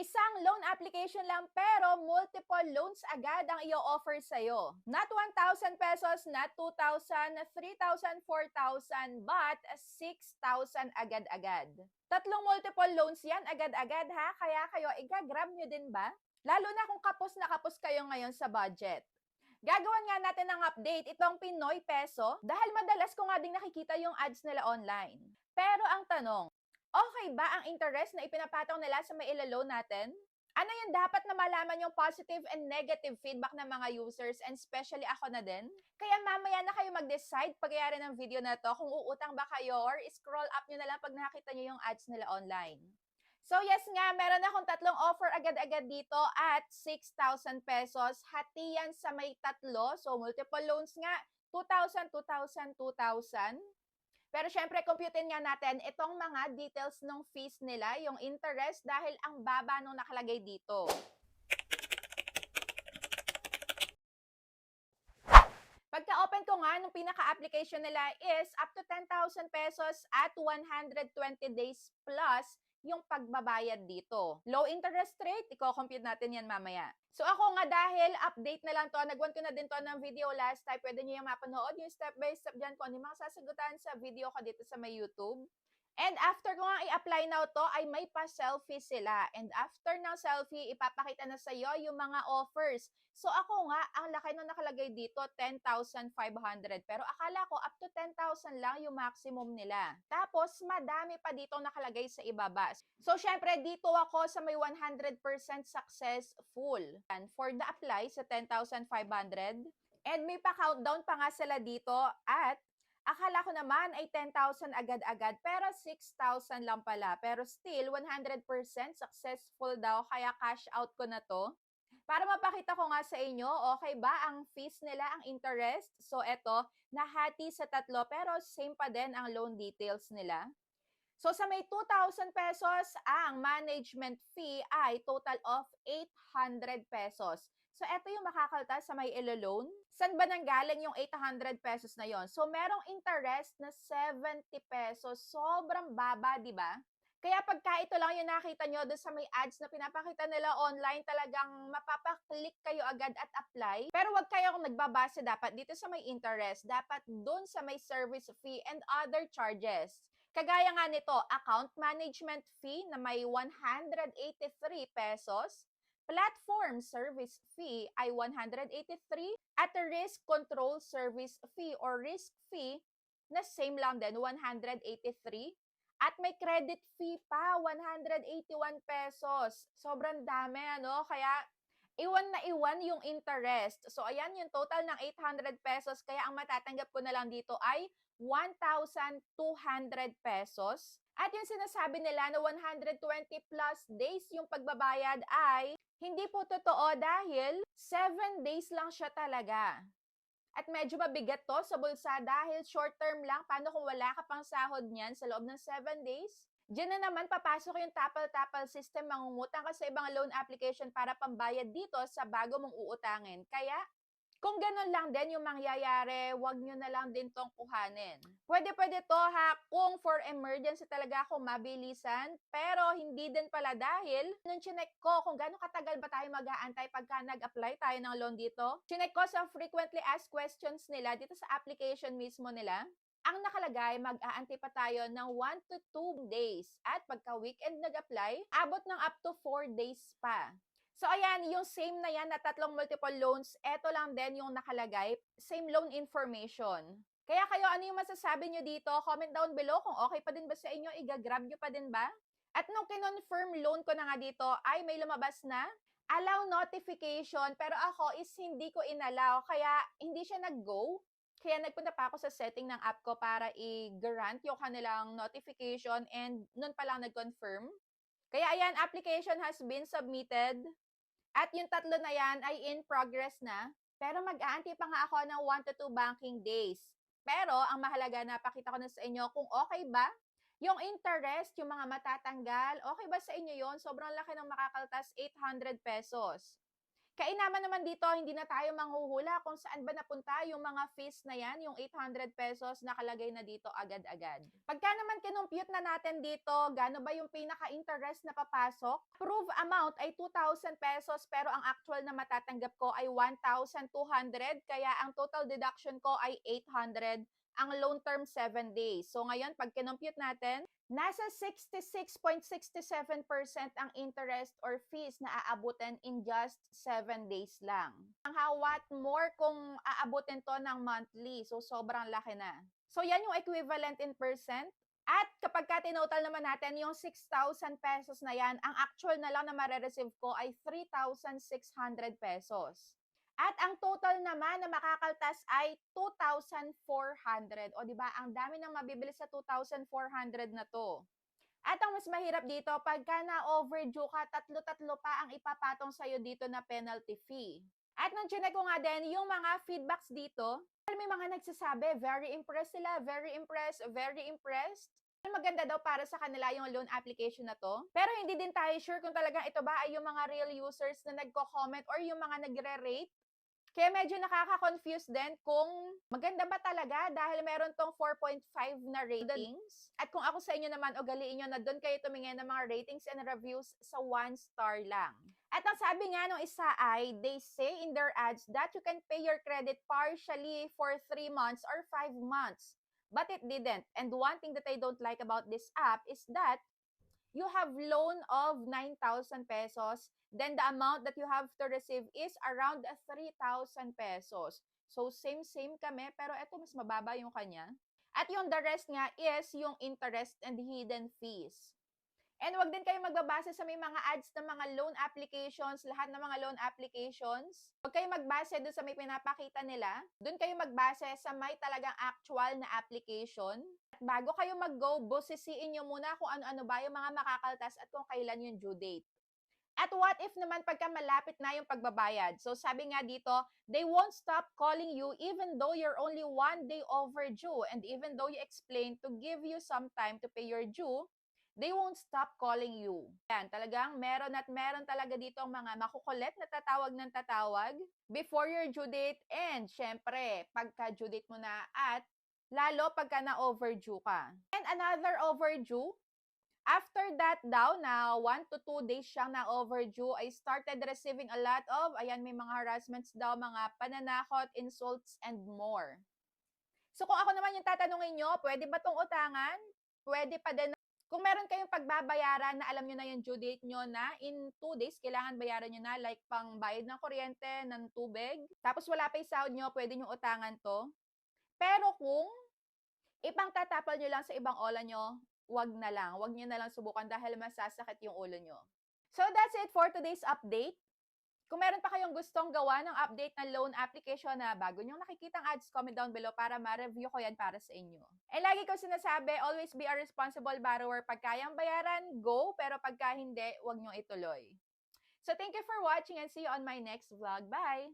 Isang loan application lang pero multiple loans agad ang i-offer sa'yo. Not 1,000 pesos, not 2,000, 3,000, 4,000, but 6,000 agad-agad. Tatlong multiple loans yan agad-agad ha, kaya kayo igagrab nyo din ba? Lalo na kung kapos na kapos kayo ngayon sa budget. Gagawan nga natin ng update itong Pinoy Peso dahil madalas ko nga ding nakikita yung ads nila online. Pero ang tanong, okay ba ang interest na ipinapataw nila sa may ilaloan natin? Ano yung dapat na malaman yung positive and negative feedback ng mga users and especially ako na din? Kaya mamaya na kayo mag-decide pagyari ng video na to kung uutang ba kayo or scroll up nyo na lang pag nakita nyo yung ads nila online. So yes nga, meron akong tatlong offer agad-agad dito at 6,000 pesos. Hati yan sa may tatlo. So multiple loans nga, 2,000, 2,000, 2,000. Pero syempre, computein nga natin itong mga details ng fees nila, yung interest, dahil ang baba nung nakalagay dito. Pagka-open ko nga, nung pinaka-application nila is up to 10,000 pesos at 120 days plus yung pagbabayad dito. Low interest rate, i-compute natin yan mamaya. So ako nga dahil update na lang to, nagwan ko na din to ng video last time, pwede nyo yung mapanood yung step by step dyan kung ano yung mga sasagutan sa video ko dito sa may YouTube. And after ko nga i-apply now to, ay may pa-selfie sila. And after ng selfie, ipapakita na sa iyo yung mga offers. So ako nga, ang laki nung nakalagay dito, 10,500. Pero akala ko up to 10,000 lang yung maximum nila. Tapos, madami pa dito nakalagay sa ibaba. So, syempre, dito ako sa may 100% successful. And for the apply sa 10,500. And may pa-countdown pa nga sila dito at akala ko naman ay 10,000 agad-agad, pero 6,000 lang pala. Pero still, 100% successful daw, kaya cash out ko na to. Para mapakita ko nga sa inyo, okay ba ang fees nila, ang interest? So, eto, nahati sa tatlo, pero same pa din ang loan details nila. So, sa may 2,000 pesos, ang management fee ay total of 800 pesos. So, eto yung makakaltas sa may ilo-loan. San ba nanggaling yung 800 pesos na yon? So, merong interest na 70 pesos. Sobrang baba, di ba? Kaya pagka ito lang yung nakita nyo doon sa may ads na pinapakita nila online, talagang mapapaklik kayo agad at apply. Pero wag kayong nagbabase dapat dito sa may interest. Dapat doon sa may service fee and other charges. Kagaya nga nito, account management fee na may 183 pesos, platform service fee ay 183 at risk control service fee or risk fee na same lang din, 183. At may credit fee pa, 181 pesos. Sobrang dami, ano? Kaya iwan na iwan yung interest. So, ayan yung total ng 800 pesos. Kaya ang matatanggap ko na lang dito ay 1,200 pesos. At yung sinasabi nila na 120 plus days yung pagbabayad ay hindi po totoo dahil 7 days lang siya talaga. At medyo mabigat to sa bulsa dahil short term lang. Paano kung wala ka pang sahod niyan sa loob ng 7 days? Diyan na naman papasok yung tapal-tapal system, mangungutang ka sa ibang loan application para pambayad dito sa bago mong uutangin. Kaya, kung ganun lang din yung mangyayari, wag nyo na lang din tong kuhanin. Pwede to ha, kung for emergency talaga ako mabilisan, pero hindi din pala dahil nung chinek ko kung gaano katagal ba tayo mag-aantay pagka nag-apply tayo ng loan dito, chinek ko sa frequently asked questions nila dito sa application mismo nila, ang nakalagay, mag-aantay pa tayo ng 1 to 2 days. At pagka weekend nag-apply, abot ng up to 4 days pa. So ayan, yung same na yan na tatlong multiple loans, eto lang din yung nakalagay, same loan information. Kaya kayo, ano yung masasabi nyo dito? Comment down below kung okay pa din ba sa inyo, igagrab nyo pa din ba? At nung kinonfirm loan ko na nga dito, ay may lumabas na, allow notification, pero ako is hindi ko inallow, kaya hindi siya nag-go. Kaya nagpunta pa ako sa setting ng app ko para i-grant yung kanilang notification and nun pa lang nag-confirm. Kaya ayan, application has been submitted. At yung tatlo na yan ay in progress na. Pero mag-aantay pa nga ako ng 1 to 2 banking days. Pero ang mahalaga, napakita ko na sa inyo kung okay ba yung interest, yung mga matatanggal. Okay ba sa inyo yon? Sobrang laki ng makakaltas, 800 pesos. Kainaman naman dito, hindi na tayo manghuhula kung saan ba napunta yung mga fees na yan, yung 800 pesos nakalagay na dito agad-agad. Pagka naman kinumpute na natin dito, gaano ba yung pinaka-interest na papasok? Proof amount ay 2,000 pesos pero ang actual na matatanggap ko ay 1,200 kaya ang total deduction ko ay 800, ang loan term 7 days. So ngayon, pag kinumpute natin, nasa 66.67% ang interest or fees na aabutin in just 7 days lang. What more kung aabutin to ng monthly. So, sobrang laki na. So, yan yung equivalent in percent. At kapag ka tinotal naman natin yung 6,000 pesos na yan, ang actual na lang na marireceive ko ay 3,600 pesos. At ang total naman na makakaltas ay 2,400. O di ba, ang dami nang mabibili sa 2,400 na to. At ang mas mahirap dito, pagka na-overdue ka, tatlo-tatlo pa ang ipapatong sa'yo dito na penalty fee. At nung chinek ko nga din, yung mga feedbacks dito, may mga nagsasabi, very impressed sila, very impressed, very impressed. Maganda daw para sa kanila yung loan application na to. Pero hindi din tayo sure kung talagang ito ba ay yung mga real users na nagko-comment or yung mga nagre-rate. Kaya medyo nakaka-confuse din kung maganda ba talaga dahil meron tong 4.5 na ratings. At kung ako sa inyo naman, ugaliin nyo na doon kayo tumingin ng mga ratings and reviews sa 1 star lang. At ang sabi nga nung isa ay, they say in their ads that you can pay your credit partially for 3 months or 5 months. But it didn't. And one thing that I don't like about this app is that you have loan of 9,000 pesos, then the amount that you have to receive is around 3,000 pesos. So, same kami, pero ito mas mababa yung kanya. At yung the rest nga is yung interest and hidden fees. And wag din kayo magbabase sa may mga ads ng mga loan applications, lahat ng mga loan applications. Huwag kayo magbase doon sa may pinapakita nila. Doon kayo magbase sa may talagang actual na application. At bago kayo mag-go, busisiin nyo muna kung ano-ano ba yung mga makakaltas at kung kailan yung due date. At what if naman pagka malapit na yung pagbabayad? So sabi nga dito, they won't stop calling you even though you're only 1 day overdue. And even though you explain to give you some time to pay your due, they won't stop calling you. Yan, talagang meron at meron talaga dito ang mga makukulit na tatawag ng tatawag before your due date and syempre, pagka due date mo na at lalo pagka na-overdue ka. And another overdue, after that daw na 1 to 2 days siyang na-overdue, I started receiving a lot of, ayan, may mga harassments daw, mga pananakot, insults, and more. So kung ako naman yung tatanungin nyo, pwede ba tong utangan? Pwede pa din. Kung meron kayong pagbabayaran na alam nyo na yung due date nyo na in 2 days, kailangan bayaran nyo na like pang bayad ng kuryente, ng tubig. Tapos wala pa yung sahod nyo, pwede nyo utangan to. Pero kung ipangtatapal nyo lang sa ibang ola nyo, wag na lang. Wag nyo na lang subukan dahil masasakit yung ulo nyo. So that's it for today's update. Kung meron pa kayong gustong gawa ng update ng loan application na bago nyong nakikitang ads, comment down below para ma-review ko yan para sa inyo. And lagi ko sinasabi, always be a responsible borrower. Pag kayang bayaran, go. Pero pagka hindi, huwag nyong ituloy. So thank you for watching and see you on my next vlog. Bye!